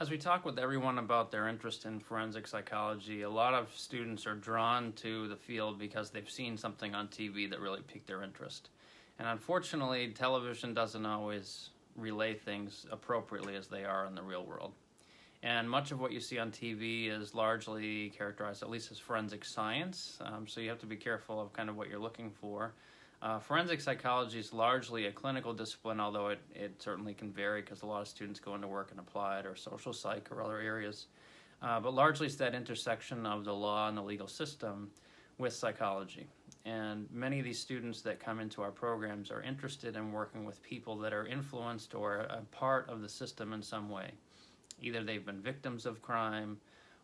As we talk with everyone about their interest in forensic psychology, a lot of students are drawn to the field because they've seen something on TV that really piqued their interest. And unfortunately, television doesn't always relay things appropriately as they are in the real world. And much of what you see on TV is largely characterized, at least as forensic science, so you have to be careful of kind of what you're looking for. Forensic psychology is largely a clinical discipline, although it certainly can vary because a lot of students go into work in applied or social psych or other areas. But largely it's that intersection of the law and the legal system with psychology. And many of these students that come into our programs are interested in working with people that are influenced or a part of the system in some way. Either they've been victims of crime,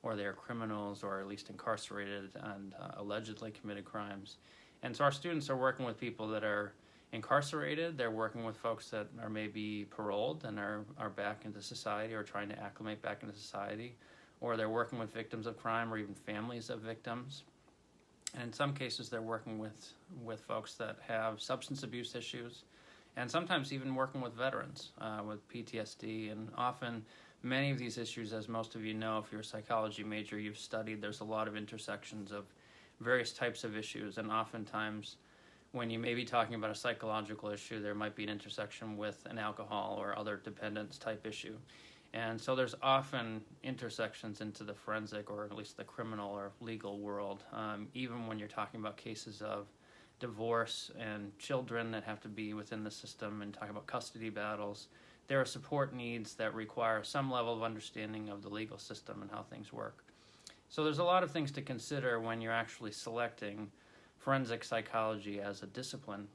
or they're criminals, or at least incarcerated and allegedly committed crimes. And so our students are working with people that are incarcerated, they're working with folks that are maybe paroled and are back into society or trying to acclimate back into society, or they're working with victims of crime or even families of victims. And in some cases they're working with folks that have substance abuse issues, and sometimes even working with veterans with PTSD. And often many of these issues, as most of you know, if you're a psychology major, you've studied, there's a lot of intersections of various types of issues, and oftentimes when you may be talking about a psychological issue, there might be an intersection with an alcohol or other dependence type issue. And so there's often intersections into the forensic, or at least the criminal or legal world, even when you're talking about cases of divorce and children that have to be within the system, and talking about custody battles. There are support needs that require some level of understanding of the legal system and how things work. So there's a lot of things to consider when you're actually selecting forensic psychology as a discipline.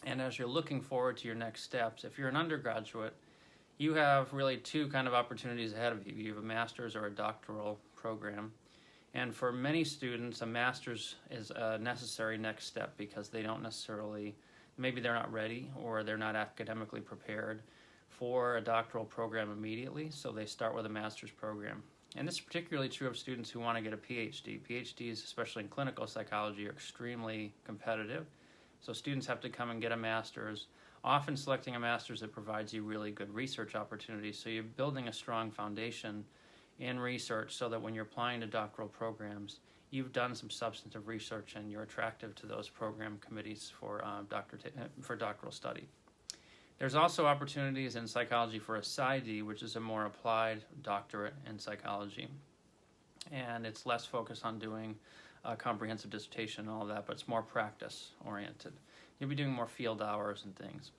And as you're looking forward to your next steps, if you're an undergraduate, you have really two kind of opportunities ahead of you. You have a master's or a doctoral program. And for many students, a master's is a necessary next step because they don't necessarily, maybe they're not ready or they're not academically prepared for a doctoral program immediately, so they start with a master's program. And this is particularly true of students who want to get a PhD. PhDs, especially in clinical psychology, are extremely competitive. So students have to come and get a master's, often selecting a master's that provides you really good research opportunities. So you're building a strong foundation in research so that when you're applying to doctoral programs, you've done some substantive research and you're attractive to those program committees for doctoral study. There's also opportunities in psychology for a PsyD, which is a more applied doctorate in psychology. And it's less focused on doing a comprehensive dissertation and all of that, but it's more practice-oriented. You'll be doing more field hours and things.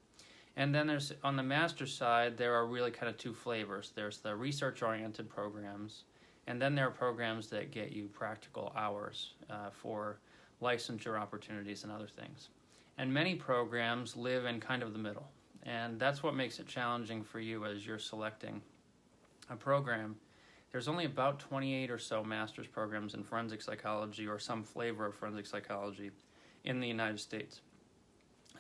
And then there's, on the master's side, there are really kind of two flavors. There's the research-oriented programs, and then there are programs that get you practical hours for licensure opportunities and other things. And many programs live in kind of the middle. And that's what makes it challenging for you as you're selecting a program. There's only about 28 or so master's programs in forensic psychology or some flavor of forensic psychology in the United States.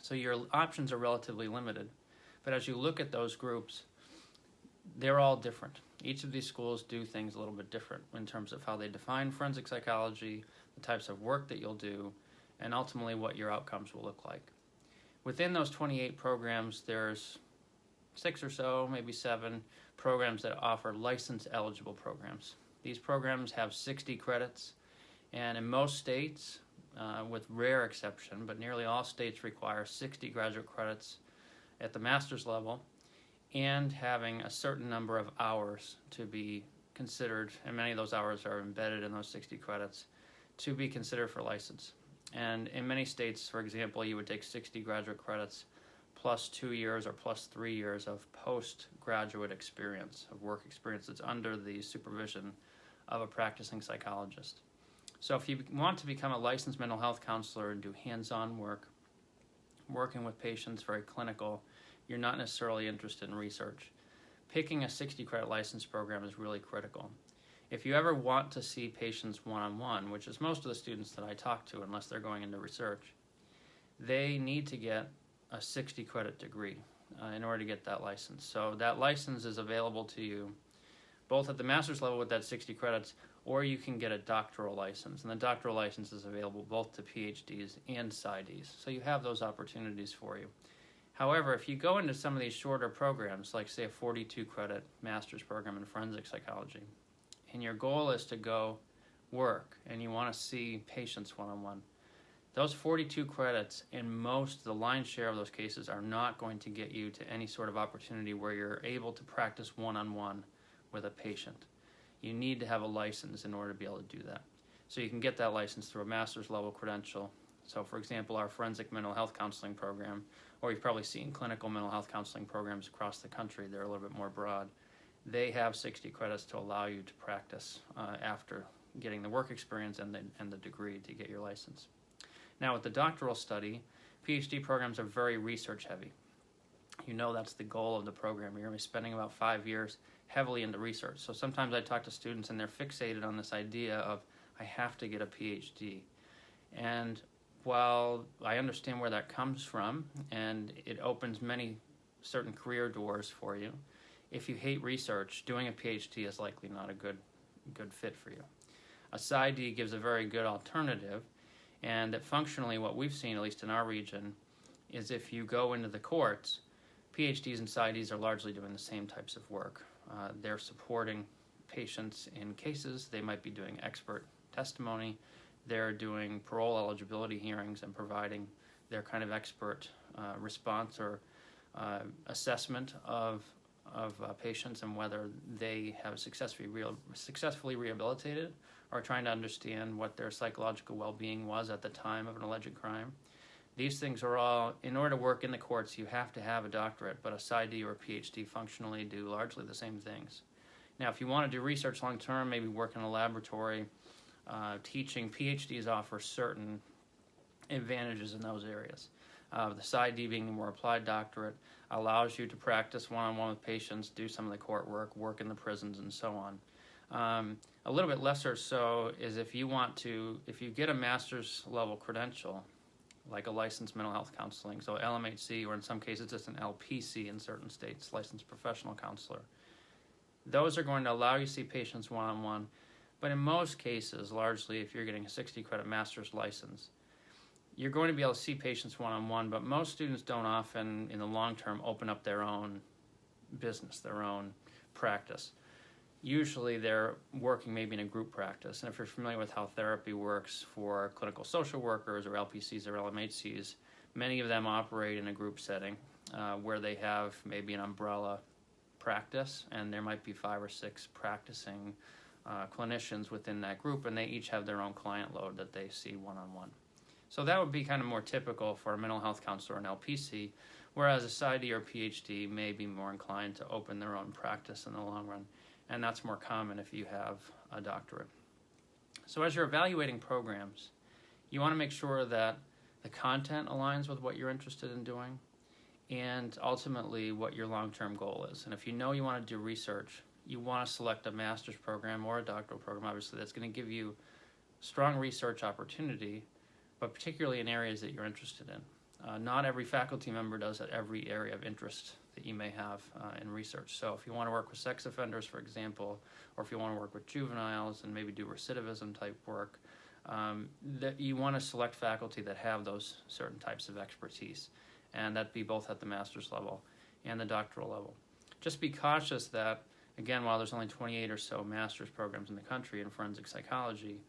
So your options are relatively limited. But as you look at those groups, they're all different. Each of these schools do things a little bit different in terms of how they define forensic psychology, the types of work that you'll do, and ultimately what your outcomes will look like. Within those 28 programs, there's 6 or so, maybe 7 programs that offer license-eligible programs. These programs have 60 credits, and in most states, with rare exception, but nearly all states require 60 graduate credits at the master's level and having a certain number of hours to be considered, and many of those hours are embedded in those 60 credits, to be considered for license. And in many states, for example, you would take 60 graduate credits plus 2 years or plus 3 years of postgraduate experience, of work experience that's under the supervision of a practicing psychologist. So if you want to become a licensed mental health counselor and do hands-on work, working with patients, very clinical, you're not necessarily interested in research, picking a 60-credit license program is really critical. If you ever want to see patients one-on-one, which is most of the students that I talk to unless they're going into research, they need to get a 60-credit degree in order to get that license. So that license is available to you both at the master's level with that 60 credits, or you can get a doctoral license. And the doctoral license is available both to PhDs and PsyDs. So you have those opportunities for you. However, if you go into some of these shorter programs, like say a 42-credit master's program in forensic psychology, and your goal is to go work and you want to see patients one-on-one, those 42 credits in the lion's share of those cases are not going to get you to any sort of opportunity where you're able to practice one-on-one with a patient. You need to have a license in order to be able to do that. So you can get that license through a master's level credential. So for example, our forensic mental health counseling program, or you've probably seen clinical mental health counseling programs across the country, they're a little bit more broad. They have 60 credits to allow you to practice after getting the work experience and the degree to get your license. Now with the doctoral study, PhD programs are very research heavy. You know that's the goal of the program. You're going to be spending about 5 years heavily into research. So sometimes I talk to students and they're fixated on this idea of, I have to get a PhD. And while I understand where that comes from, and it opens many certain career doors for you, if you hate research, doing a PhD is likely not a good fit for you. A PsyD gives a very good alternative, and that functionally what we've seen, at least in our region, is if you go into the courts, PhDs and PsyDs are largely doing the same types of work. They're supporting patients in cases. They might be doing expert testimony. They're doing parole eligibility hearings and providing their kind of expert response or assessment of patients and whether they have successfully rehabilitated, or trying to understand what their psychological well-being was at the time of an alleged crime. These things are all, in order to work in the courts, you have to have a doctorate, but a PsyD or a PhD functionally do largely the same things. Now, if you want to do research long-term, maybe work in a laboratory, teaching, PhDs offer certain advantages in those areas. The PsyD, being the more applied doctorate, allows you to practice one-on-one with patients, do some of the court work in the prisons, and so on. A little bit lesser so is if you get a master's level credential, like a licensed mental health counseling, so LMHC, or in some cases just an LPC in certain states, licensed professional counselor. Those are going to allow you to see patients one-on-one, but in most cases, largely if you're getting a 60-credit master's license, you're going to be able to see patients one-on-one, but most students don't often, in the long term, open up their own business, their own practice. Usually they're working maybe in a group practice, and if you're familiar with how therapy works for clinical social workers or LPCs or LMHCs, many of them operate in a group setting where they have maybe an umbrella practice, and there might be 5 or 6 practicing clinicians within that group, and they each have their own client load that they see one-on-one. So that would be kind of more typical for a mental health counselor and LPC, whereas a PsyD or PhD may be more inclined to open their own practice in the long run, and that's more common if you have a doctorate. So as you're evaluating programs, you want to make sure that the content aligns with what you're interested in doing, and ultimately what your long-term goal is. And if you know you want to do research, you want to select a master's program or a doctoral program, obviously, that's going to give you strong research opportunity, but particularly in areas that you're interested in. Not every faculty member does at every area of interest that you may have in research. So if you want to work with sex offenders, for example, or if you want to work with juveniles and maybe do recidivism type work, that you want to select faculty that have those certain types of expertise, and that be both at the master's level and the doctoral level. Just be cautious that, again, while there's only 28 or so master's programs in the country in forensic psychology,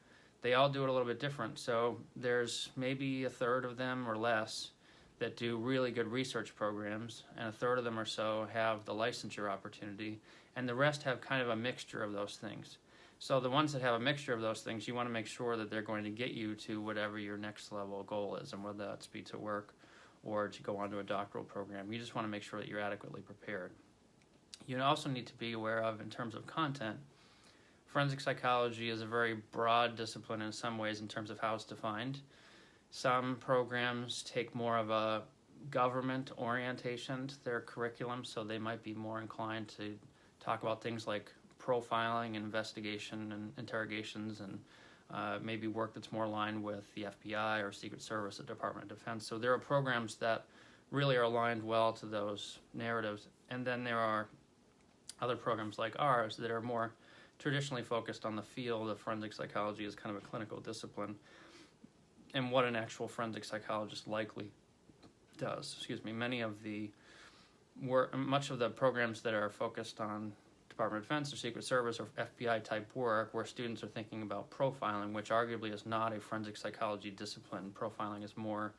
they all do it a little bit different. So there's maybe a third of them or less that do really good research programs, and a third of them or so have the licensure opportunity, and the rest have kind of a mixture of those things. So the ones that have a mixture of those things, you want to make sure that they're going to get you to whatever your next level goal is, and whether that's be to work or to go on to a doctoral program. You just want to make sure that you're adequately prepared. You also need to be aware of, in terms of content, forensic psychology is a very broad discipline in some ways in terms of how it's defined. Some programs take more of a government orientation to their curriculum, so they might be more inclined to talk about things like profiling, investigation, and interrogations, and maybe work that's more aligned with the FBI or Secret Service or Department of Defense. So there are programs that really are aligned well to those narratives. And then there are other programs like ours that are more traditionally focused on the field of forensic psychology as kind of a clinical discipline and what an actual forensic psychologist likely many of the much of the programs that are focused on Department of Defense or Secret Service or FBI type work, where students are thinking about profiling, which arguably is not a forensic psychology discipline. Profiling is more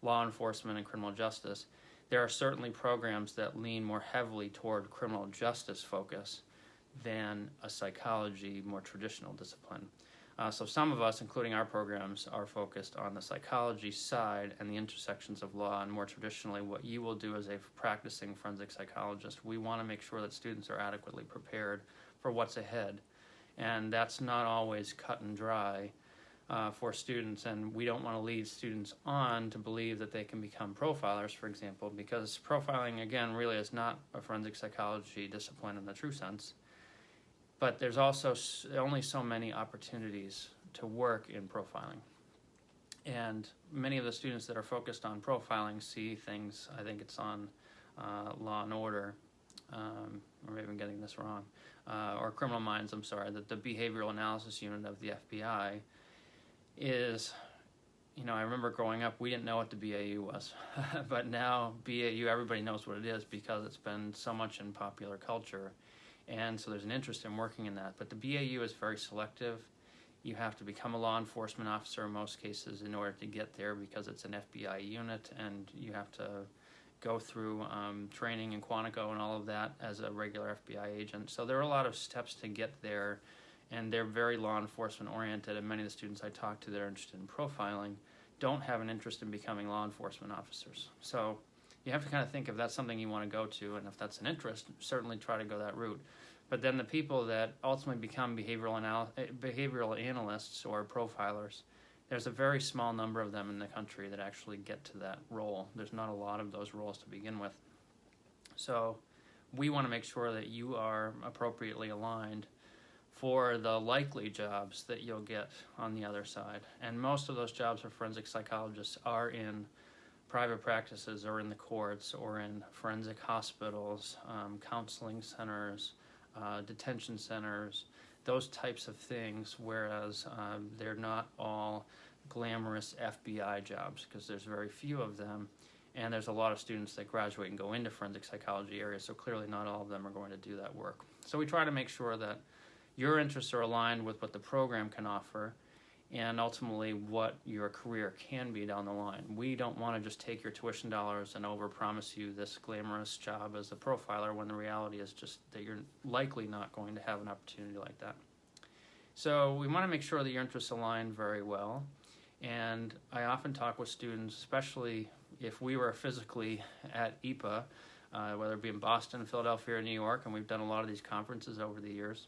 law enforcement and criminal justice. There are certainly programs that lean more heavily toward criminal justice focus than a psychology, more traditional discipline. So some of us, including our programs, are focused on the psychology side and the intersections of law, and more traditionally what you will do as a practicing forensic psychologist. We want to make sure that students are adequately prepared for what's ahead, and that's not always cut and dry for students, and we don't want to lead students on to believe that they can become profilers, for example, because profiling, again, really is not a forensic psychology discipline in the true sense. But there's also only so many opportunities to work in profiling. And many of the students that are focused on profiling see things, I think it's on Law and Order, or maybe I'm getting this wrong, or Criminal Minds, I'm sorry, that the Behavioral Analysis Unit of the FBI is, I remember growing up, we didn't know what the BAU was. But now BAU, everybody knows what it is because it's been so much in popular culture. And so there's an interest in working in that. But the BAU is very selective. You have to become a law enforcement officer in most cases in order to get there because it's an FBI unit, and you have to go through training in Quantico and all of that as a regular FBI agent. So there are a lot of steps to get there, and they're very law enforcement oriented, and many of the students I talk to that are interested in profiling don't have an interest in becoming law enforcement officers. So you have to kind of think if that's something you want to go to, and if that's an interest, certainly try to go that route. But then the people that ultimately become behavioral analysts or profilers, there's a very small number of them in the country that actually get to that role. There's not a lot of those roles to begin with. So we want to make sure that you are appropriately aligned for the likely jobs that you'll get on the other side. And most of those jobs for forensic psychologists are in private practices or in the courts or in forensic hospitals, counseling centers, detention centers, those types of things, whereas they're not all glamorous FBI jobs because there's very few of them, and there's a lot of students that graduate and go into forensic psychology areas, so clearly not all of them are going to do that work. So we try to make sure that your interests are aligned with what the program can offer and ultimately what your career can be down the line. We don't want to just take your tuition dollars and overpromise you this glamorous job as a profiler when the reality is just that you're likely not going to have an opportunity like that. So we want to make sure that your interests align very well. And I often talk with students, especially if we were physically at EPA, whether it be in Boston, Philadelphia, or New York, and we've done a lot of these conferences over the years,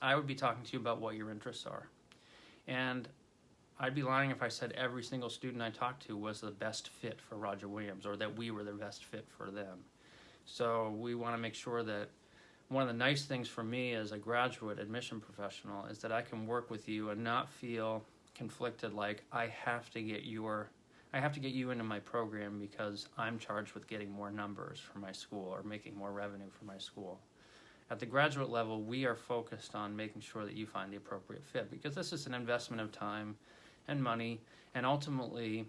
I would be talking to you about what your interests are. And I'd be lying if I said every single student I talked to was the best fit for Roger Williams or that we were the best fit for them. So we want to make sure that one of the nice things for me as a graduate admission professional is that I can work with you and not feel conflicted like I have to get you into my program because I'm charged with getting more numbers for my school or making more revenue for my school. At the graduate level, we are focused on making sure that you find the appropriate fit because this is an investment of time and money, and ultimately,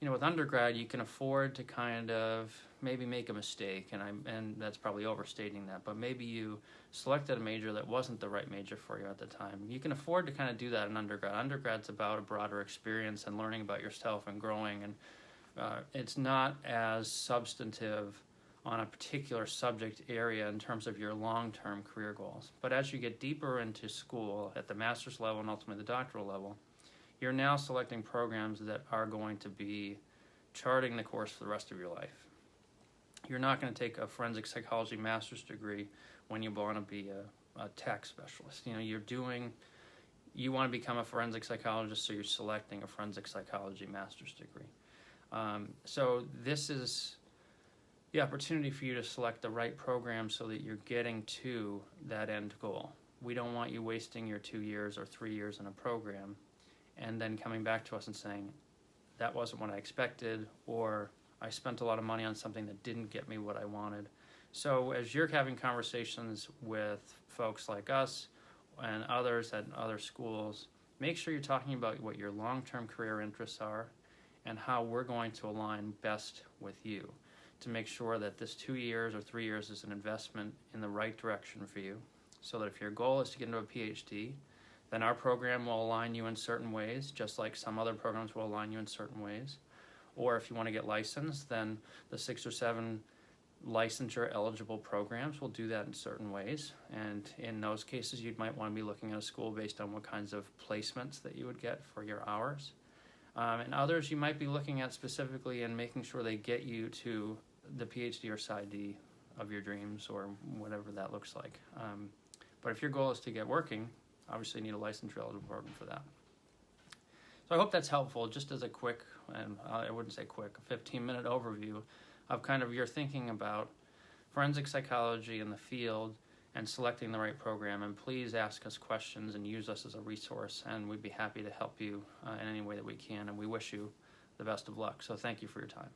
with undergrad, you can afford to kind of maybe make a mistake, and that's probably overstating that, but maybe you selected a major that wasn't the right major for you at the time. You can afford to kind of do that in undergrad. Undergrad's about a broader experience and learning about yourself and growing, and it's not as substantive on a particular subject area in terms of your long-term career goals. But as you get deeper into school at the master's level and ultimately the doctoral level, you're now selecting programs that are going to be charting the course for the rest of your life. You're not going to take a forensic psychology master's degree when you want to be a tech specialist. You want to become a forensic psychologist, so you're selecting a forensic psychology master's degree. So this is the opportunity for you to select the right program so that you're getting to that end goal. We don't want you wasting your 2 years or 3 years in a program and then coming back to us and saying, that wasn't what I expected, or I spent a lot of money on something that didn't get me what I wanted. So as you're having conversations with folks like us and others at other schools, make sure you're talking about what your long-term career interests are and how we're going to align best with you to make sure that this 2 years or 3 years is an investment in the right direction for you, so that if your goal is to get into a PhD, then our program will align you in certain ways, just like some other programs will align you in certain ways. Or if you want to get licensed, then the 6 or 7 licensure eligible programs will do that in certain ways. And in those cases, you might want to be looking at a school based on what kinds of placements that you would get for your hours. And others you might be looking at specifically and making sure they get you to the PhD or PsyD of your dreams, or whatever that looks like. But if your goal is to get working, obviously you need a licensure eligible program for that. So I hope that's helpful, just as a quick, and I wouldn't say quick, a 15-minute overview of kind of your thinking about forensic psychology in the field and selecting the right program. And please ask us questions and use us as a resource, and we'd be happy to help you in any way that we can, and we wish you the best of luck. So thank you for your time.